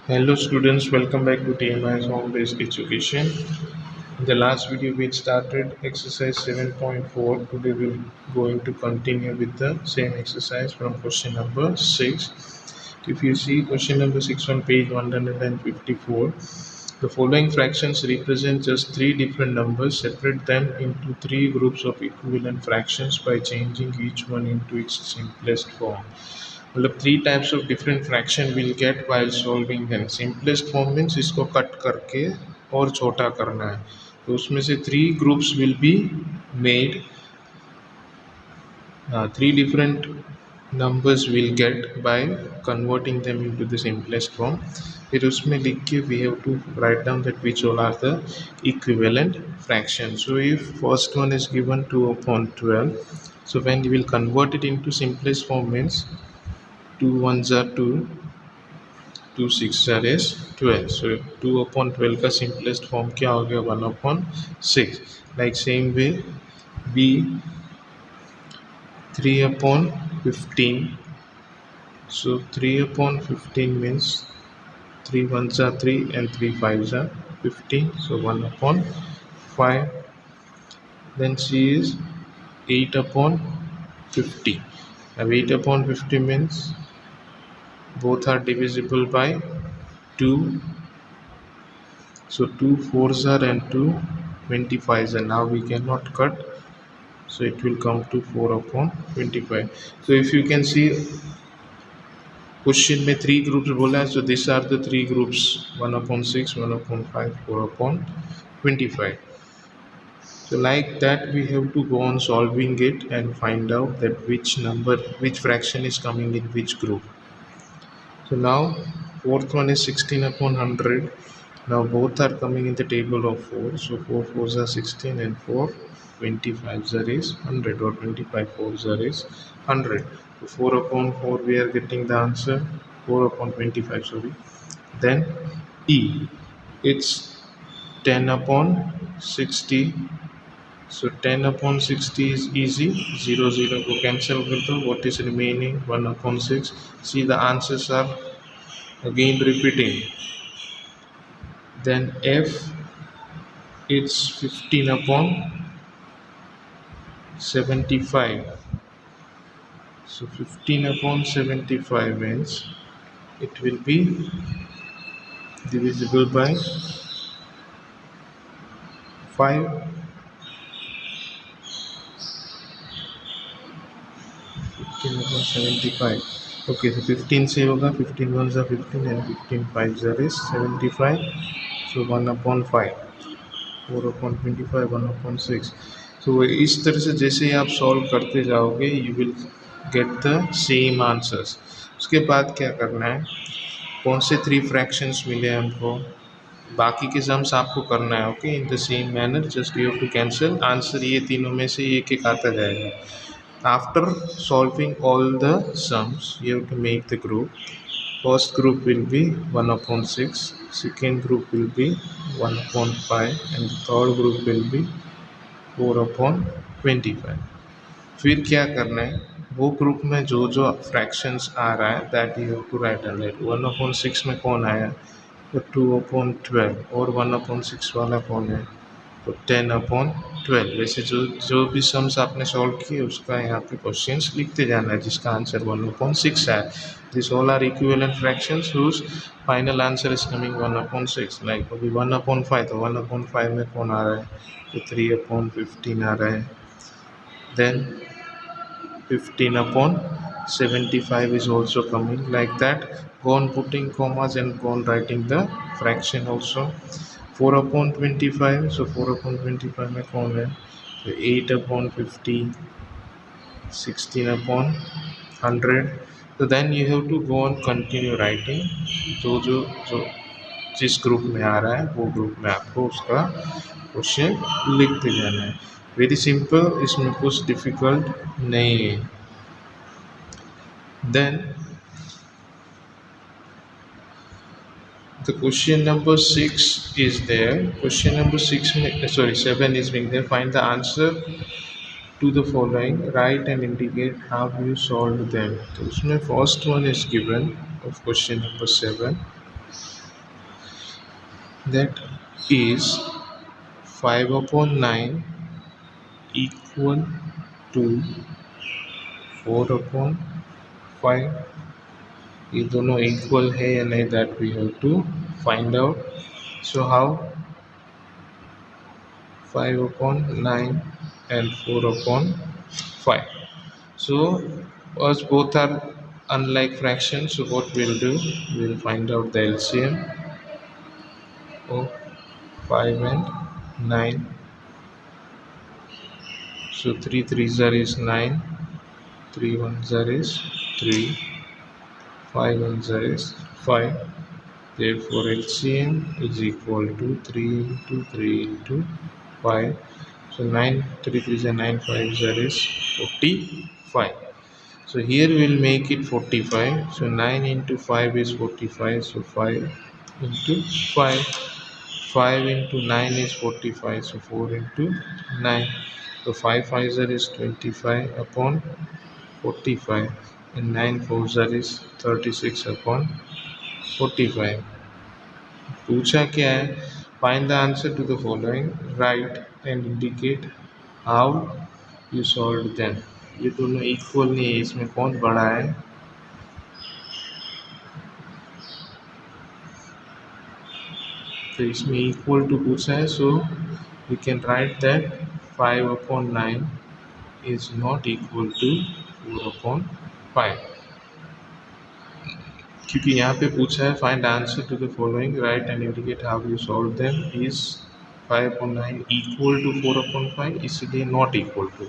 Hello students, welcome back to TMI's home-based education. In the last video we started exercise 7.4. Today we're going to continue with the same exercise from question number 6. If you see question number 6 on page 154, the following fractions represent just three different numbers. Separate them into three groups of equivalent fractions by changing each one into its simplest form. मतलब three types of different fraction will get while solving them. Simplest form means इसको cut करके और छोटा करना है, तो उसमें से three groups will be made. Three different numbers will get by converting them into the simplest form. फिर उसमें लिख के we have to write down that which all are the equivalent fractions. So if first one is given 2 upon 12, so when you will convert it into simplest form means 2 ones are 2, 2 6 is 12. So 2 upon 12 का simplest form क्या हो गया? 1 upon 6. Like same way b 3 upon 15. So 3 upon 15 means 3 ones are 3 and 3 fives are 15. So 1 upon 5. Then C is 8 upon 50. Now 8 upon 50 means both are divisible by 2. So 2 4s are and 2 25s are. Now we cannot cut. So it will come to 4 upon 25. So if you can see question में three groups बोला है. So this are the three groups 1 upon 6, 1 upon 5, 4 upon 25. So like that we have to go on solving it and find out that which fraction is coming in which group. So now fourth one is 16 upon 100. Now both are coming in the table of 4. So 4 4s are 16 and 4 25s are is 100, or 25 4s are is 100. So 4 upon 4 we are getting the answer, 4 upon 25, sorry. Then E, it's 10 upon 60. So 10 upon 60 is easy, 0 0 को cancel कर दो. What is remaining? 1 upon 6. See, the answers are again repeating. Then F, it's 15 upon 75. So 15 upon 75 means it will be divisible by 5. 15 upon 75. Okay, so 15 से होगा, 15 ones are 15 and 15 fives are is 75. So 1 upon 5, 4 upon 25, 1 upon 6. So इस तरह से जैसे ही आप solve करते जाओगे you will get the same answers. उसके बाद क्या करना है, कौन से थ्री फ्रैक्शंस मिले हमको, बाकी के सम्स आपको करना है. Okay, in the same manner just you have to cancel. Answer ये तीनों में से एक एक आता जाएगा. After solving all the sums, you have to make the group. First group will be 1 upon 6, second group will be 1 upon 5, and the third group will be 4 upon 25. फिर क्या करना है, वो ग्रुप में जो जो फ्रैक्शंस आ रहा है that you have to write down. 1 upon 6 में कौन आया, तो 2 upon 12, और 1 upon 6 वाला कौन है, तो 10 upon 12. वैसे जो जो भी सम्स आपने सॉल्व किए उसका यहाँ पे क्वेश्चंस लिखते जाना है जिसका आंसर 1 upon 6 है. This all are equivalent fractions whose final answer is coming 1 upon 6. Like अभी 1 upon 5, तो 1 upon 5 में कौन आ रहा है, तो 3 upon 15 आ रहा है. Then 15 upon 75 is also coming. Like that, go on putting commas and go on writing the fraction also. 4 upon 25, so 4 upon 25 में कौन है, तो 8 upon 50, 16 upon 100. So then you have to go on continue writing. जो जो जो जिस group में आ रहा है वो ग्रुप में आपको उसका क्वेश्चन लिखते जाना है. वेरी सिंपल, इसमें कुछ डिफ़िकल्ट नहीं है. Then the question number 6 is there. Question number 7 is being there. Find the answer to the following. Write and indicate how you solved them. तो उसमें first one is given of question number 7. that is 5 upon 9 equal to 4 upon 5. ये दोनों equal है या नहीं, that we have to find out. So how? 5 upon 9 and 4 upon 5. So as both are unlike fractions, so what we'll do, we'll find out the LCM of 5 and 9. So 3 3s is 9, 3 1s is 3, 5 1s is 5. Therefore LCM is equal to 3 into 3 into 5. So 9 3 3s are 9, 5s is 45. So here we'll make it 45. So 9 into 5 is 45. So 5 into 5. 5 into 9 is 45. So 4 into 9. So 5 5s is 25 upon 45. And 9 4s is 36 upon 45. पूछा क्या है? Find the answer to the following. Write and indicate how you solved them. ये दोनों equal नहीं है, इसमें कौन बड़ा है? तो इसमें इक्वल टू पूछा है, so we can write that 5 upon 9 is not equal to 4 upon 5. क्योंकि यहाँ पे पूछा है find answer to the following, write and indicate how you solve them. Is 5 upon 9 equal to 4 upon 5, इसलिए नॉट इक्वल टू.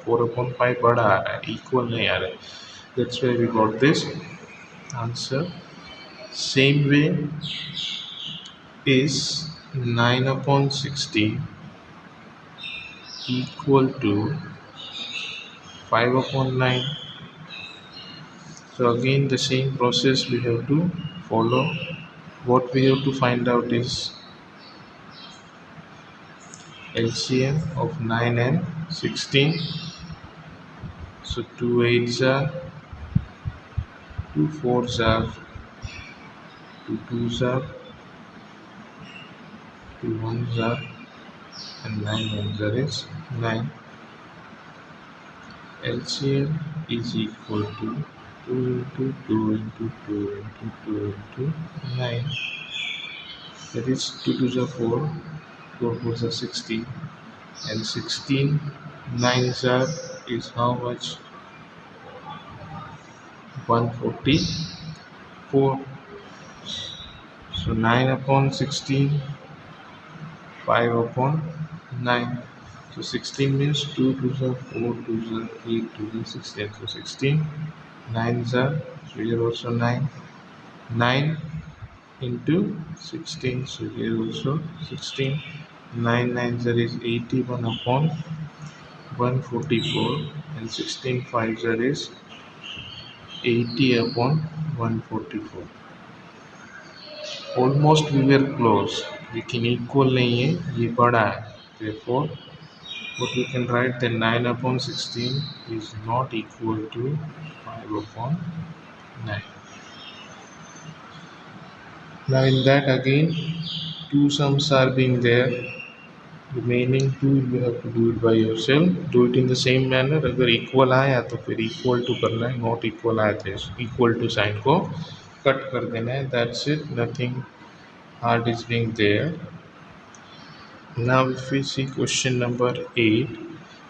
4 upon 5 बड़ा आ रहा है, equal नहीं आ रहा है. That's why we got this answer. Same way is 9 upon 16 equal to 5 upon 9. So again the same process we have to follow. What we have to find out is LCM of 9 and 16. So 2 8s are, 2 4s are, 2 2s are, 2 1s are, and 9 1s are is 9. LCM is equal to 2 into 2 into 2 into 2 into 9. That is 2 2s are 4, 4 4s are 16, and 16 9s are is how much? 144. So 9 upon 16, 5 upon 9. So 16 means 2 2s are 4, 2s are 8, 2s are 16. So 16 9s are, so here also 9. 9 into 16, so here also 16. 9 9s are is 81 upon 144, and 16 5s are is 80 upon 144. Almost we were close, लेकिन equal नहीं है, ये बड़ा है. Therefore what we can write, that 9 upon 16 is not equal to 5 upon 9. Now in that again 2 sums are being there, remaining 2 you have to do it by yourself. Do it in the same manner. अगर equal आया तो फिर equal to करना है, not equal आया तो equal to sign को cut कर देना है. That's it, nothing hard is being there. Now if we see question number 8.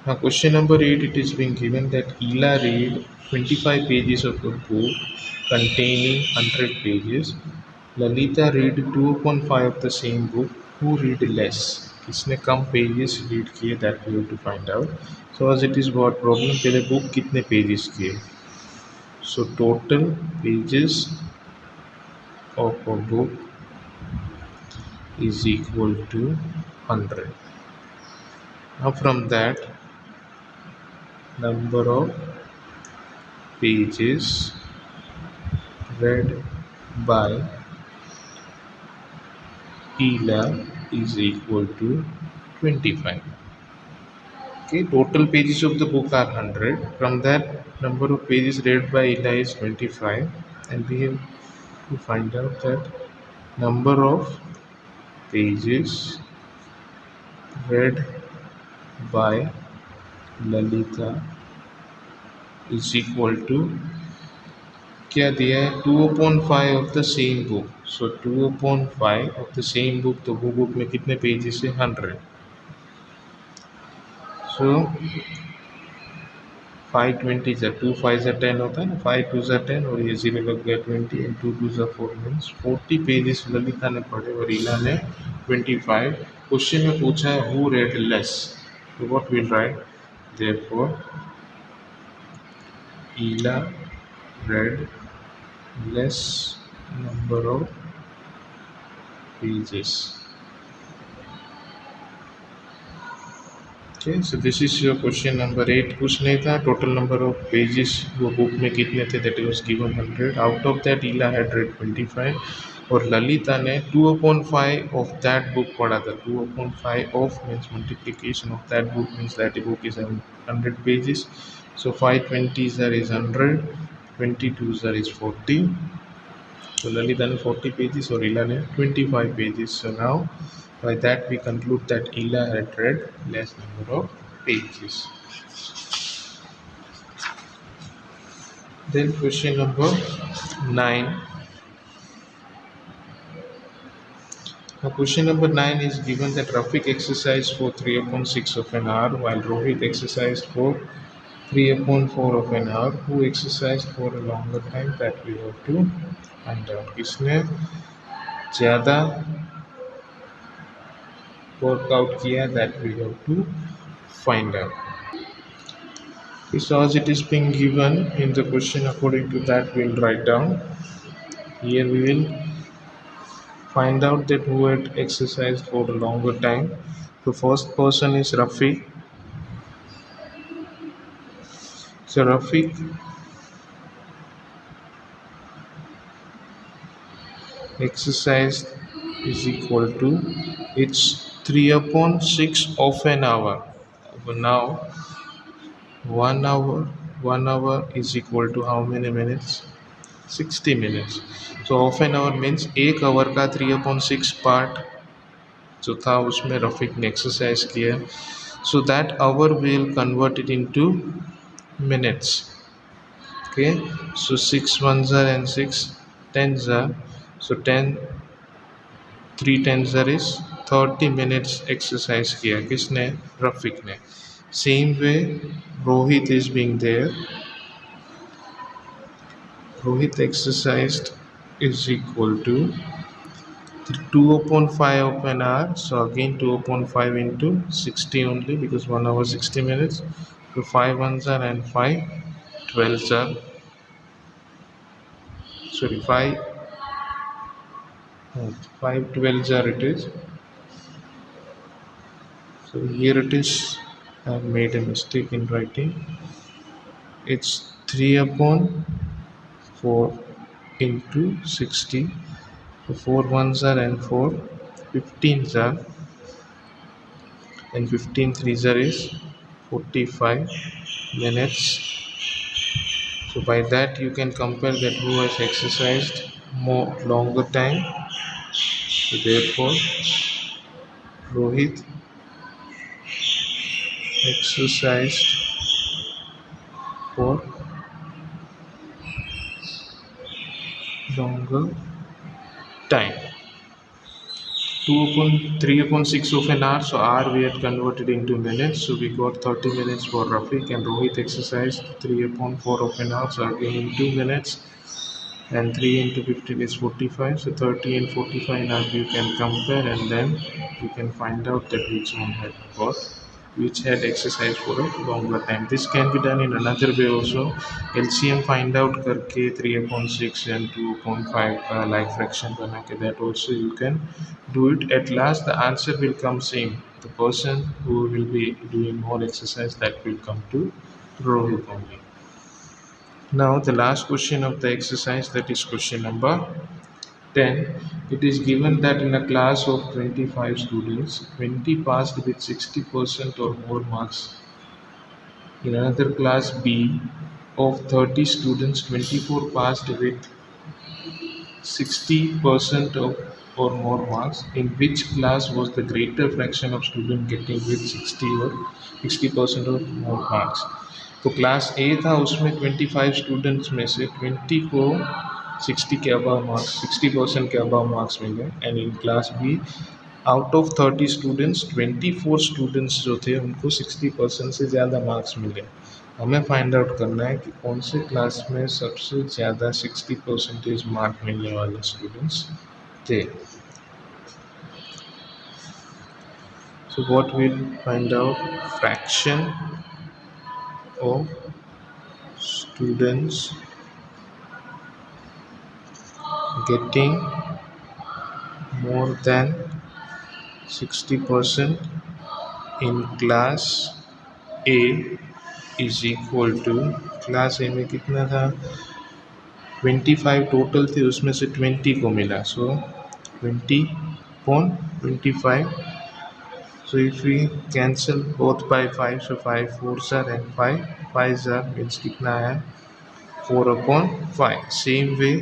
Now question number 8, it is being given that Ela read 25 pages of a book containing 100 pages. Lalita read 2 upon 5 of the same book. Who read less? किसने कम pages read किए, that we have to find out. So as it is what problem, पहले book कितने pages किए. So total pages of a book is equal to 100. Now from that, number of pages read by Ela is equal to 25. Okay, total pages of the book are 100. From that, number of pages read by Ela is 25, and we have to find out that number of pages read by Lalita is equal to, क्या दिया है, 2/5 of the same book. So 2/5 of the same book, तो वो book में कितने pages है, 100. सो 5 20 जा 2 5 जा 10 होता है ना, 5 2 जा 10 और ये 0 लग गया 20 एंड 2 2 जा 4 मीन्स 40 पेजेस ललिता ने पढ़े और ईला ने 25. क्वेश्चन में पूछा है हु रेड लेस, तो what will write, therefore Ila read less number of pages. Okay, so this is your question number 8. कुछ नहीं था, total number of pages वो बुक में कितने थे, that was given 100. out of that Ila had read 25 और ललिता ने 2/5 of that book पढ़ा था. 2/5 of means multiplication of that book means that book is 100 pages. So 5 20s are is 100, 22s are is 40. So Lalita ने 40 pages और Ila ने 25 pages. So now by that we conclude that Ila had read less number of pages. Then question number 9. Now question number 9 is given that Rafiq exercised for 3/6 of an hour while Rohit exercised for 3/4 of an hour. Who exercised for a longer time, that we have to find out. किसने ज़्यादा workout किया, that we have to find out. So as it is being given in the question, according to that we will write down. Here we will find out that who had exercised for a longer time. The first person is Rafiq. So Rafiq exercise is equal to, it's 3/6 of an hour. Now 1 hour is equal to how many minutes, 60 minutes. So of an hour means एक our का 3/6 part जो था उसमें रफीक ने exercise किया. So that hour will convert it into minutes. Okay, so 6 1s are and 6 10s are, so 10 3 10s are is 30 minutes exercise किया. किसने, रफीक ने. Same way Rohit is being there. Rohit exercised is equal to 2/5 of an hour. So again 2/5 into 60 only, because 1 hour 60 minutes. So 5 1s are and 5 12s are, sorry 5 12s are it is. So here it is, I have made a mistake in writing. It's 3/4 into 60. So 4 1s are and 4 15s are, and 15 3s are is 45 minutes. So by that you can compare that who has exercised more longer time. So therefore Rohit exercised for longer time. 3/6 of an hour, so hour we had converted into minutes, so we got 30 minutes for Rafiq, and Rohit exercised 3/4 of an hour, so again in 2 minutes, and 3 into 15 is 45, so 30 and 45 now you can compare, and then you can find out that which had exercised for a longer time. This can be done in another way also. LCM find out करके 3/6 and 2/5 का like fraction बना के, that also you can do it. At last the answer will come same. The person who will be doing more exercise, that will come to Rohit only. Now the last question of the exercise, that is question number 10. It is given that in a class of 25 students, 20 passed with 60% or more marks. In another class B of 30 students, 24 passed with 60% of or more marks. In which class was the greater fraction of student getting with 60% or more marks? तो class ए था, उसमें 25 students में से 20 को 60 के above marks 60% के above marks मिले। And in class be out of 30 students 24 students जो थे उनको 60% से ज़्यादा मार्क्स मिले। हमें फाइंड आउट करना है कि कौन से क्लास में सबसे ज़्यादा 60% मार्क मिलने वाले स्टूडेंट्स थे। So what we'll find out, fraction of students getting more than 60% in class A is equal to, class ए में कितना था, 25 टोटल थे, उसमें से 20 को मिला, सो 20/25. So if we cancel both by 5, so 5 4s are and 5 5s are means कितना है 4/5. Same way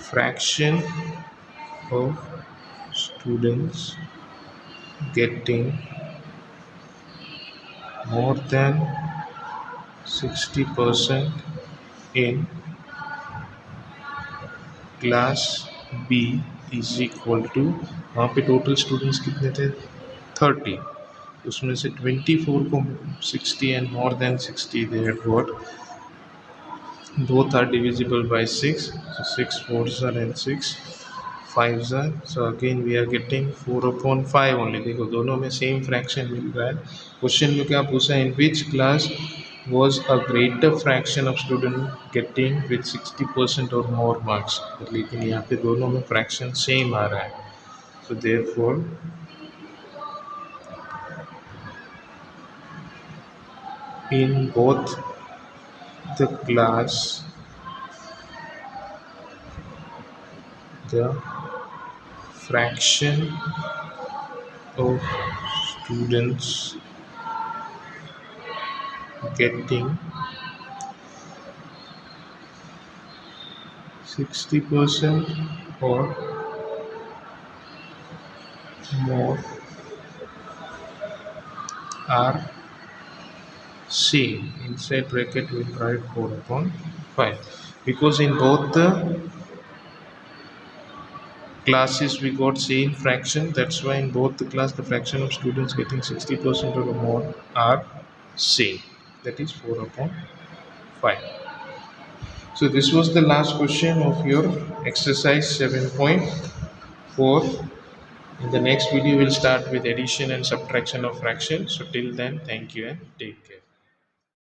fraction of students getting more than 60% in class B is equal to, वहाँ पे टोटल स्टूडेंट्स कितने थे 30, उसमें से 24 को 60 and more than 60 they had got, both are divisible by 6, so 6 4s are and 6 5s are, so again we are getting 4/5 only। देखो दोनों में सेम फ्रैक्शन मिल रहा है। क्वेश्चन में क्या पूछा, in which class was a greater fraction of student getting with 60% or more marks, लेकिन यहाँ पे दोनों में फ्रैक्शन सेम आ रहा है, so therefore in both the class the fraction of students getting 60% or more are same. Inside bracket we will write 4/5, because in both the classes we got same fraction, that's why in both the class the fraction of students getting 60% or more are same, that is 4/5. So this was the last question of your exercise 7.4. In the next video we'll start with addition and subtraction of fractions. So till then, thank you and take care.